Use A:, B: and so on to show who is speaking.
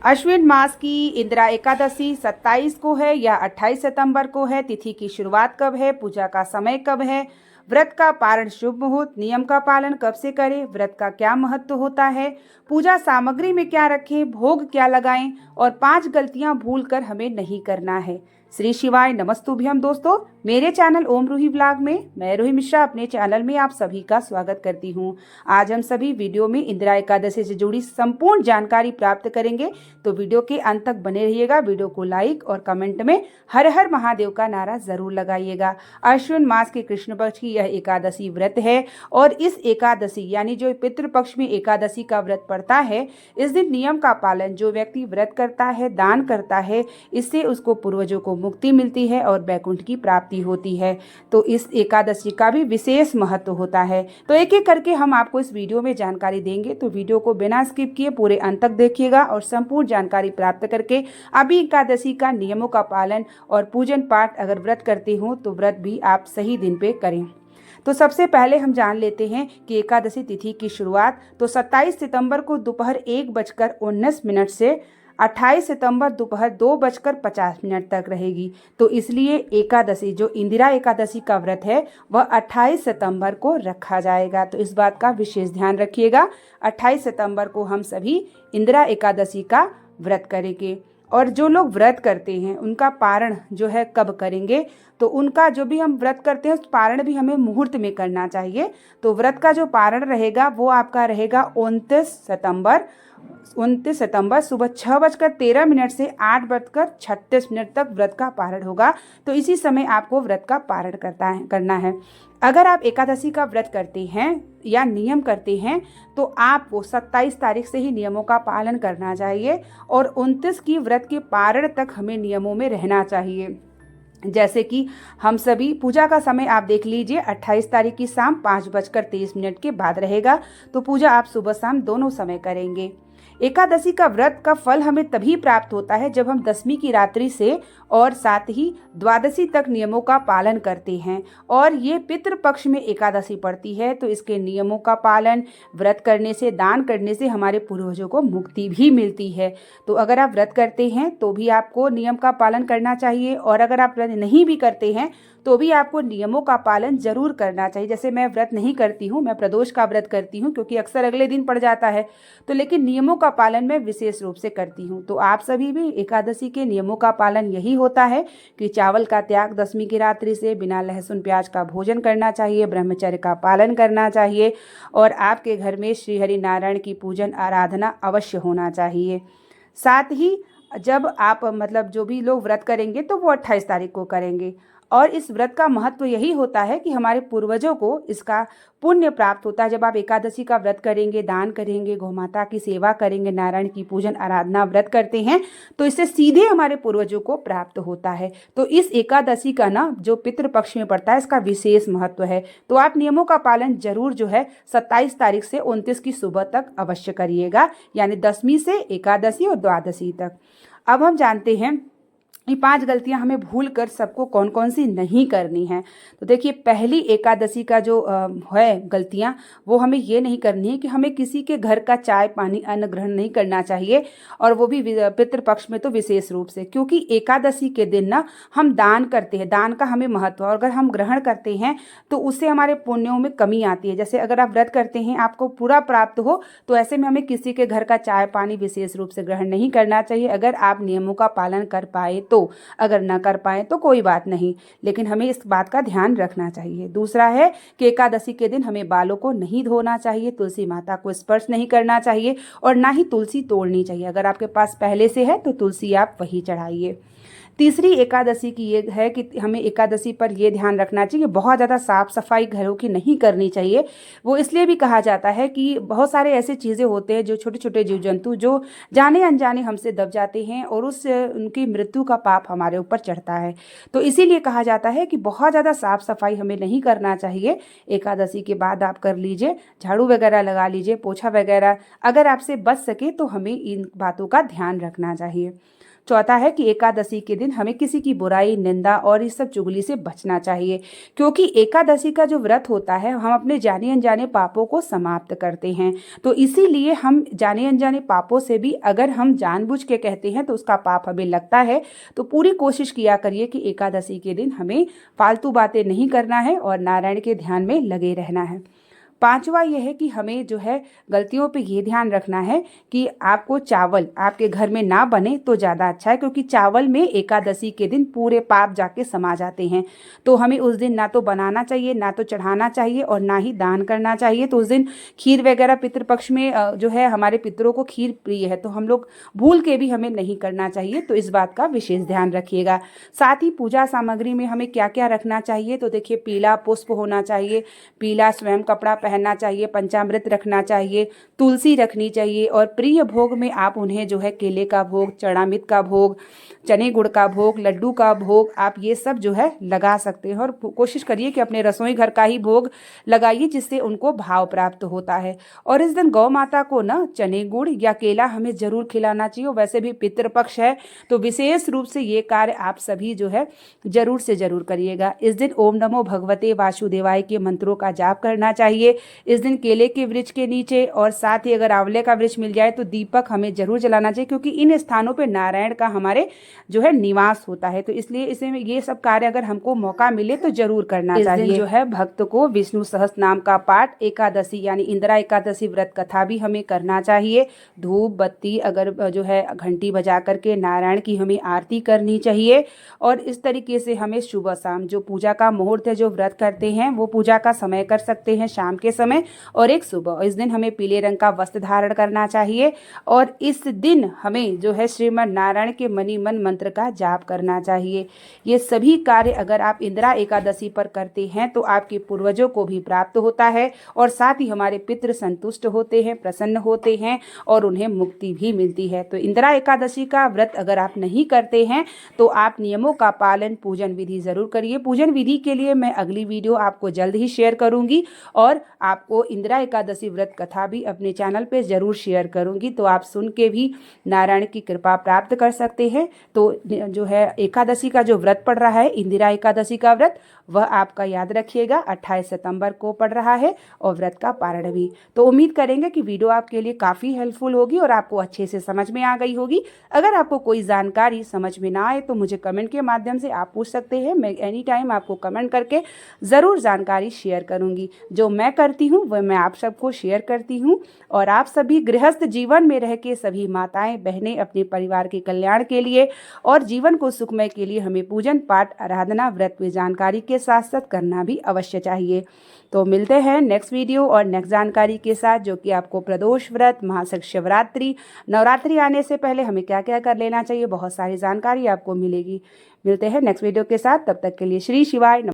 A: अश्विन मास की इंदिरा एकादशी 27 को है या 28 सितंबर को है। तिथि की शुरुआत कब है, पूजा का समय कब है, व्रत का पारण शुभ मुहूर्त, नियम का पालन कब से करें, व्रत का क्या महत्व होता है, पूजा सामग्री में क्या रखें, भोग क्या लगाएं और 5 गलतियां भूलकर हमें नहीं करना है। श्री शिवाय नमस्तुभ्यम। दोस्तों, मेरे चैनल ओम रूही ब्लॉग में मैं रूही मिश्रा अपने चैनल में आप सभी का स्वागत करती हूं। आज हम सभी वीडियो में इंदिरा एकादशी से जुड़ी संपूर्ण जानकारी प्राप्त करेंगे, तो वीडियो के अंत तक बने रहिएगा। वीडियो को लाइक और कमेंट में हर हर महादेव का नारा जरूर लगाइएगा। अश्विन मास के कृष्ण पक्ष की यह एकादशी व्रत है और इस एकादशी यानी जो पितृपक्ष में एकादशी का व्रत पड़ता है, इस दिन नियम का पालन जो व्यक्ति व्रत करता है, दान करता है, इससे उसको पूर्वजों को मुक्ति मिलती है और वैकुंठ की प्राप्ति होती है। तो इस एकादशी का भी विशेष महत्व होता है। तो एक एक करके हम आपको इस वीडियो में जानकारी देंगे, तो वीडियो को बिना स्किप किए पूरे अंत तक देखिएगा और संपूर्ण जानकारी प्राप्त करके अभी एकादशी का नियमों का पालन और पूजन पाठ अगर व्रत करते हो तो व्रत भी आप सही दिन पे करें। तो सबसे पहले हम जान लेते हैं कि एकादशी तिथि की शुरुआत तो 27 सितंबर को दोपहर 1:19 से 28 सितंबर दोपहर 2:50 तक रहेगी। तो इसलिए एकादशी जो इंदिरा एकादशी का व्रत है वह 28 सितंबर को रखा जाएगा। तो इस बात का विशेष ध्यान रखिएगा। 28 सितंबर को हम सभी इंदिरा एकादशी का व्रत करेंगे। और जो लोग व्रत करते हैं उनका पारण जो है कब करेंगे, तो उनका जो भी हम व्रत करते हैं उस पारण भी हमें मुहूर्त में करना चाहिए। तो व्रत का जो पारण रहेगा वो आपका रहेगा 29 सितंबर सुबह 6:13 से 8:36 तक व्रत का पारण होगा। तो इसी समय आपको व्रत का पारण करना है। अगर आप एकादशी का व्रत करते हैं या नियम करते हैं तो आपको 27 तारीख से ही नियमों का पालन करना चाहिए और 29 की व्रत के पारण तक हमें नियमों में रहना चाहिए। जैसे कि हम सभी पूजा का समय आप देख लीजिए, 28 तारीख की शाम 5:23 के बाद रहेगा। तो पूजा आप सुबह शाम दोनों समय करेंगे। एकादशी का व्रत का फल हमें तभी प्राप्त होता है जब हम दसवीं की रात्रि से और साथ ही द्वादशी तक नियमों का पालन करते हैं। और ये पितृपक्ष में एकादशी पड़ती है, तो इसके नियमों का पालन व्रत करने से, दान करने से हमारे पूर्वजों को मुक्ति भी मिलती है। तो अगर आप व्रत करते हैं तो भी आपको नियम का पालन करना चाहिए, और अगर आप व्रत नहीं भी करते हैं तो भी आपको नियमों का पालन जरूर करना चाहिए। जैसे मैं व्रत नहीं करती हूँ, मैं प्रदोष का व्रत करती हूँ क्योंकि अक्सर अगले दिन पड़ जाता है, तो लेकिन नियमों का पालन मैं विशेष रूप से करती हूँ। तो आप सभी भी एकादशी के नियमों का पालन यही होता है कि चावल का त्याग दसवीं की रात्रि से, बिना लहसुन प्याज का भोजन करना चाहिए, ब्रह्मचर्य का पालन करना चाहिए और आपके घर में श्री हरि नारायण की पूजन आराधना अवश्य होना चाहिए। साथ ही जब आप जो भी लोग व्रत करेंगे तो वो 28 तारीख को करेंगे। और इस व्रत का महत्व यही होता है कि हमारे पूर्वजों को इसका पुण्य प्राप्त होता है। जब आप एकादशी का व्रत करेंगे, दान करेंगे, गौमाता की सेवा करेंगे, नारायण की पूजन आराधना व्रत करते हैं, तो इससे सीधे हमारे पूर्वजों को प्राप्त होता है। तो इस एकादशी का ना जो पितृपक्ष में पड़ता है, इसका विशेष महत्व है। तो आप नियमों का पालन जरूर जो है 27 तारीख से 29 की सुबह तक अवश्य करिएगा, यानी दसवीं से एकादशी और द्वादशी तक। अब हम जानते हैं ये 5 गलतियां हमें भूल कर सबको कौन कौन सी नहीं करनी है। तो देखिए, पहली एकादशी का जो है गलतियां, वो हमें ये नहीं करनी है कि हमें किसी के घर का चाय पानी अन्न ग्रहण नहीं करना चाहिए, और वो भी पितृपक्ष में तो विशेष रूप से, क्योंकि एकादशी के दिन ना हम दान करते हैं, दान का हमें महत्व है। और अगर हम ग्रहण करते हैं तो उससे हमारे पुण्यों में कमी आती है। जैसे अगर आप व्रत करते हैं आपको पूरा प्राप्त हो, तो ऐसे में हमें किसी के घर का चाय पानी विशेष रूप से ग्रहण नहीं करना चाहिए, अगर आप नियमों का पालन कर पाए तो। अगर ना कर पाए तो कोई बात नहीं, लेकिन हमें इस बात का ध्यान रखना चाहिए। दूसरा है कि एकादशी के दिन हमें बालों को नहीं धोना चाहिए, तुलसी माता को स्पर्श नहीं करना चाहिए और ना ही तुलसी तोड़नी चाहिए। अगर आपके पास पहले से है तो तुलसी आप वही चढ़ाइए। तीसरी एकादशी की ये है कि हमें एकादशी पर ये ध्यान रखना चाहिए कि बहुत ज़्यादा साफ सफाई घरों की नहीं करनी चाहिए। वो इसलिए भी कहा जाता है कि बहुत सारे ऐसे चीज़ें होते हैं जो छोटे छोटे जीव जंतु जो जाने अनजाने हमसे दब जाते हैं और उनकी मृत्यु का पाप हमारे ऊपर चढ़ता है। तो इसीलिए कहा जाता है कि बहुत ज़्यादा साफ सफाई हमें नहीं करना चाहिए। एकादशी के बाद आप कर लीजिए, झाड़ू वगैरह लगा लीजिए, पोछा वगैरह, अगर आपसे बच सके तो हमें इन बातों का ध्यान रखना चाहिए। चौथा है कि एकादशी के दिन हमें किसी की बुराई, निंदा और इस सब चुगली से बचना चाहिए, क्योंकि एकादशी का जो व्रत होता है हम अपने जाने अनजाने पापों को समाप्त करते हैं। तो इसीलिए हम जाने अनजाने पापों से भी अगर हम जानबूझ के कहते हैं तो उसका पाप हमें लगता है। तो पूरी कोशिश किया करिए कि एकादशी के दिन हमें फालतू बातें नहीं करना है और नारायण के ध्यान में लगे रहना है। पांचवा यह है कि हमें जो है गलतियों पे ये ध्यान रखना है कि आपको चावल आपके घर में ना बने तो ज़्यादा अच्छा है, क्योंकि चावल में एकादशी के दिन पूरे पाप जाके समा जाते हैं। तो हमें उस दिन ना तो बनाना चाहिए, ना तो चढ़ाना चाहिए और ना ही दान करना चाहिए। तो उस दिन खीर वगैरह पितृपक्ष में जो है हमारे पितरों को खीर प्रिय है, तो हम लोग भूल के भी हमें नहीं करना चाहिए। तो इस बात का विशेष ध्यान रखिएगा। साथ ही पूजा सामग्री में हमें क्या क्या रखना चाहिए, तो देखिए पीला पुष्प होना चाहिए, पीला स्वयं कपड़ा पहनना चाहिए, पंचामृत रखना चाहिए, तुलसी रखनी चाहिए और प्रिय भोग में आप उन्हें जो है केले का भोग, चरणामृत का भोग, चने गुड़ का भोग, लड्डू का भोग आप ये सब जो है लगा सकते हैं। और कोशिश करिए कि अपने रसोई घर का ही भोग लगाइए, जिससे उनको भाव प्राप्त होता है। और इस दिन गौ माता को ना चने गुड़ या केला हमें जरूर खिलाना चाहिए। वैसे भी पितृपक्ष है तो विशेष रूप से ये कार्य आप सभी जो है जरूर से जरूर करिएगा। इस दिन ओम नमो भगवते वासुदेवाय के मंत्रों का जाप करना चाहिए। इस दिन केले के वृक्ष के नीचे और साथ ही अगर आंवले का वृक्ष मिल जाए तो दीपक हमें जरूर जलाना चाहिए, क्योंकि इन स्थानों पर नारायण का हमारे जो है निवास होता है। तो इसलिए इसमें ये सब कार्य अगर हमको मौका मिले तो जरूर करना चाहिए। इस दिन जो है भक्त को विष्णु सहस्त्र नाम का पाठ, एकादशी यानी इंदिरा एकादशी व्रत कथा भी हमें करना चाहिए। धूप बत्ती अगर जो है घंटी बजा करके नारायण की हमें आरती करनी चाहिए। और इस तरीके से हमें सुबह शाम जो पूजा का मुहूर्त है, जो व्रत करते हैं वो पूजा का समय कर सकते हैं शाम के समय और एक सुबह। इस दिन हमें पीले रंग का वस्त्र धारण करना चाहिए और इस दिन हमें जो है श्रीमन नारायण के मनी मन मंत्र का जाप करना चाहिए। ये सभी कार्य अगर आप इंदिरा एकादशी पर करते हैं तो आपके पूर्वजों को भी प्राप्त होता है और साथ ही हमारे पितृ संतुष्ट होते हैं, प्रसन्न होते हैं और उन्हें मुक्ति भी मिलती है। तो इंदिरा एकादशी का व्रत अगर आप नहीं करते हैं तो आप नियमों का पालन, पूजन विधि जरूर करिए। पूजन विधि के लिए मैं अगली वीडियो आपको जल्द ही शेयर करूंगी और आपको इंदिरा एकादशी व्रत कथा भी अपने चैनल पे जरूर शेयर करूंगी, तो आप सुन के भी नारायण की कृपा प्राप्त कर सकते हैं। तो जो है एकादशी का जो व्रत पड़ रहा है, इंदिरा एकादशी का व्रत, वह आपका याद रखिएगा 28 सितंबर को पड़ रहा है और व्रत का पारण भी। तो उम्मीद करेंगे कि वीडियो आपके लिए काफ़ी हेल्पफुल होगी और आपको अच्छे से समझ में आ गई होगी। अगर आपको कोई जानकारी समझ में ना आए तो मुझे कमेंट के माध्यम से आप पूछ सकते हैं। मैं एनी टाइम आपको कमेंट करके ज़रूर जानकारी शेयर करूँगी। जो मैं करती हूँ वह मैं आप सबको शेयर करती हूँ और आप सभी गृहस्थ जीवन में रह के सभी माताएं बहनें अपने परिवार के कल्याण के लिए और जीवन को सुखमय के लिए हमें पूजन पाठ आराधना व्रत में जानकारी के साथ साथ करना भी अवश्य चाहिए। तो मिलते हैं नेक्स्ट वीडियो और नेक्स्ट जानकारी के साथ, जो कि आपको प्रदोष व्रत, महाशिवरात्रि, नवरात्रि आने से पहले हमें क्या क्या कर लेना चाहिए, बहुत सारी जानकारी आपको मिलेगी। मिलते हैं नेक्स्ट वीडियो के साथ, तब तक के लिए श्री शिवाय।